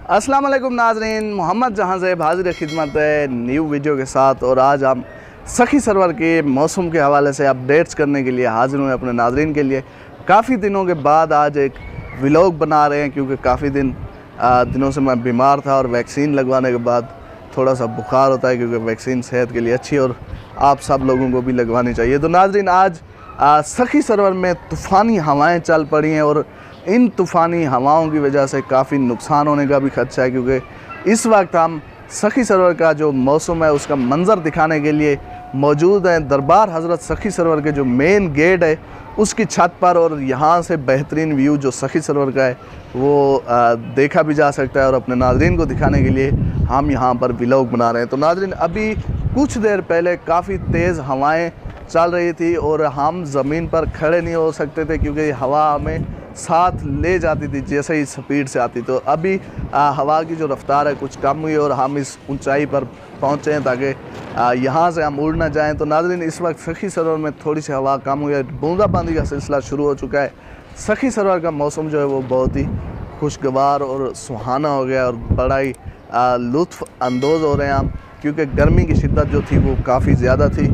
अस्सलाम वालेकुम नाज़रीन, मोहम्मद जहाँ से हाजिर खिदमत है न्यू वीडियो के साथ। और आज हम सखी सरवर के मौसम के हवाले से अपडेट्स करने के लिए हाजिर हुए अपने नाज़रीन के लिए। काफ़ी दिनों के बाद आज एक व्लॉग बना रहे हैं, क्योंकि काफ़ी दिनों से मैं बीमार था और वैक्सीन लगवाने के बाद थोड़ा सा बुखार होता है, क्योंकि वैक्सीन सेहत के लिए अच्छी है और आप सब लोगों को भी लगवानी चाहिए। तो नाज़रीन, आज सखी सरवर में तूफ़ानी हवाएं चल पड़ी हैं और इन तूफ़ानी हवाओं की वजह से काफ़ी नुकसान होने का भी खदशा है, क्योंकि इस वक्त हम सखी सरवर का जो मौसम है उसका मंज़र दिखाने के लिए मौजूद हैं दरबार हज़रत सखी सरवर के जो मेन गेट है उसकी छत पर। और यहाँ से बेहतरीन व्यू जो सखी सरवर का है वो देखा भी जा सकता है और अपने नाज़रीन को दिखाने के लिए हम यहाँ पर व्लॉग बना रहे हैं। तो नाज़रीन, अभी कुछ देर पहले काफ़ी तेज़ हवाएँ चल रही थी और हम ज़मीन पर खड़े नहीं हो सकते थे, क्योंकि हवा हमें साथ ले जाती थी जैसे ही स्पीड से आती। तो अभी हवा की जो रफ़्तार है कुछ कम हुई और हम इस ऊंचाई पर पहुँचे हैं ताकि यहाँ से हम उड़ ना जाएँ। तो नाज़रीन, इस वक्त सखी सरवर में थोड़ी सी हवा कम हुई है, बूंदाबांदी का सिलसिला शुरू हो चुका है। सखी सरवर का मौसम जो है वो बहुत ही खुशगवार और सुहाना हो गया और बड़ा ही लुत्फ़ अंदोज़ हो रहे हैं हम, क्योंकि गर्मी की शिद्दत जो थी वो काफ़ी ज़्यादा थी।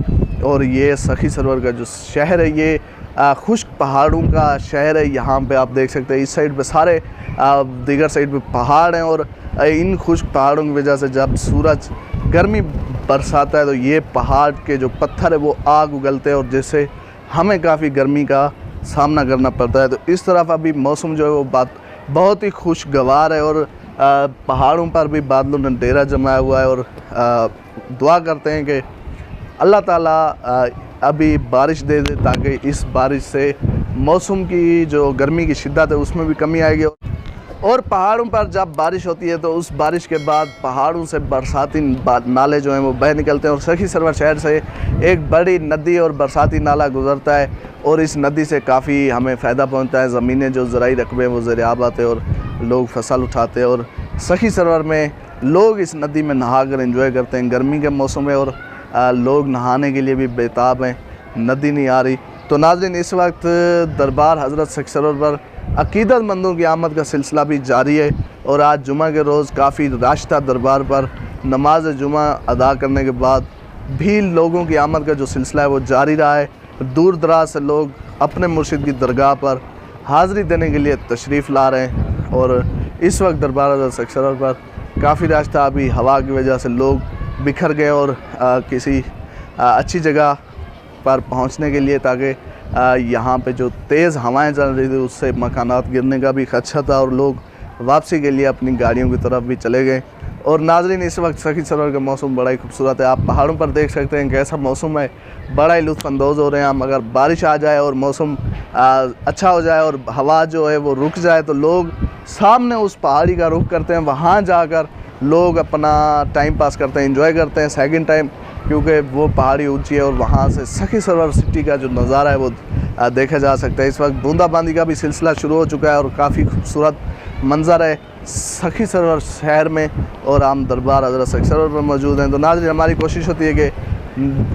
और ये सखी सरवर का जो शहर है ये खुश्क पहाड़ों का शहर है। यहाँ पे आप देख सकते हैं इस साइड पे सारे दीगर साइड पे पहाड़ हैं और इन खुश्क पहाड़ों की वजह से जब सूरज गर्मी बरसाता है तो ये पहाड़ के जो पत्थर है वो आग उगलते हैं और जिससे हमें काफ़ी गर्मी का सामना करना पड़ता है। तो इस तरफ अभी मौसम जो है वो बहुत ही खुशगवार है और पहाड़ों पर भी बादलों ने डेरा जमाया हुआ है। और दुआ करते हैं कि अल्लाह ताला अभी बारिश दे दे ताकि इस बारिश से मौसम की जो गर्मी की शिद्दत है उसमें भी कमी आएगी। और पहाड़ों पर जब बारिश होती है तो उस बारिश के बाद पहाड़ों से बरसाती नाले जो हैं वो बह निकलते हैं और सखी सरवर शहर से एक बड़ी नदी और बरसाती नाला गुज़रता है और इस नदी से काफ़ी हमें फ़ायदा पहुंचता है। ज़मीनें जो ज़राई रकबे हैं वो ज़रियाब आते हैं और लोग फसल उठाते हैं और सखी सरवर में लोग इस नदी में नहा कर इंजॉय करते हैं। गर्मी के मौसम में और लोग नहाने के लिए भी बेताब हैं, नदी नहीं आ रही। तो नाज़रीन, इस वक्त दरबार हज़रत सखी सरवर पर अक़ीदतमंदों की आमद का सिलसिला भी जारी है और आज जुमा के रोज़ काफ़ी रश था दरबार पर। नमाज जुमा अदा करने के बाद भी लोगों की आमद का जो सिलसिला है वो जारी रहा है। दूर दराज से लोग अपने मुर्शिद की दरगाह पर हाज़री देने के लिए तशरीफ़ ला रहे हैं और इस वक्त दरबार हज़रत सखी सरवर पर काफ़ी रश था। अभी हवा की वजह से लोग बिखर गए और किसी अच्छी जगह पर पहुंचने के लिए, ताकि यहाँ पे जो तेज़ हवाएं चल रही थी उससे मकानात गिरने का भी खदशा था और लोग वापसी के लिए अपनी गाड़ियों की तरफ भी चले गए। और नाज़रीन, इस वक्त सखी सरवर का मौसम बड़ा ही खूबसूरत है। आप पहाड़ों पर देख सकते हैं कैसा मौसम है, बड़ा ही लुत्फ़अंदोज़ हो रहे हैं हम। अगर बारिश आ जाए और मौसम अच्छा हो जाए और हवा जो है वो रुक जाए तो लोग सामने उस पहाड़ी का रुख करते हैं, वहाँ जाकर लोग अपना टाइम पास करते हैं, एंजॉय करते हैं सेकंड टाइम, क्योंकि वो पहाड़ी ऊंची है और वहाँ से सखी सरवर सिटी का जो नज़ारा है वो देखा जा सकता है। इस वक्त बूंदाबांदी का भी सिलसिला शुरू हो चुका है और काफ़ी खूबसूरत मंज़र है सखी सरवर शहर में और हम दरबार हज़रत सखी सरवर पर मौजूद हैं। तो नाज़रीन, हमारी कोशिश होती है कि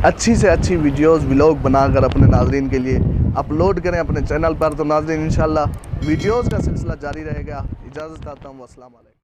अच्छी से अच्छी वीडियोज़ व्लॉग बनाकर अपने नाज़रीन के लिए अपलोड करें अपने चैनल पर। तो नाज़रीन, इंशाल्लाह वीडियोज़ का सिलसिला जारी रहेगा। इजाज़त चाहता हूँ। अस्सलाम वालेकुम।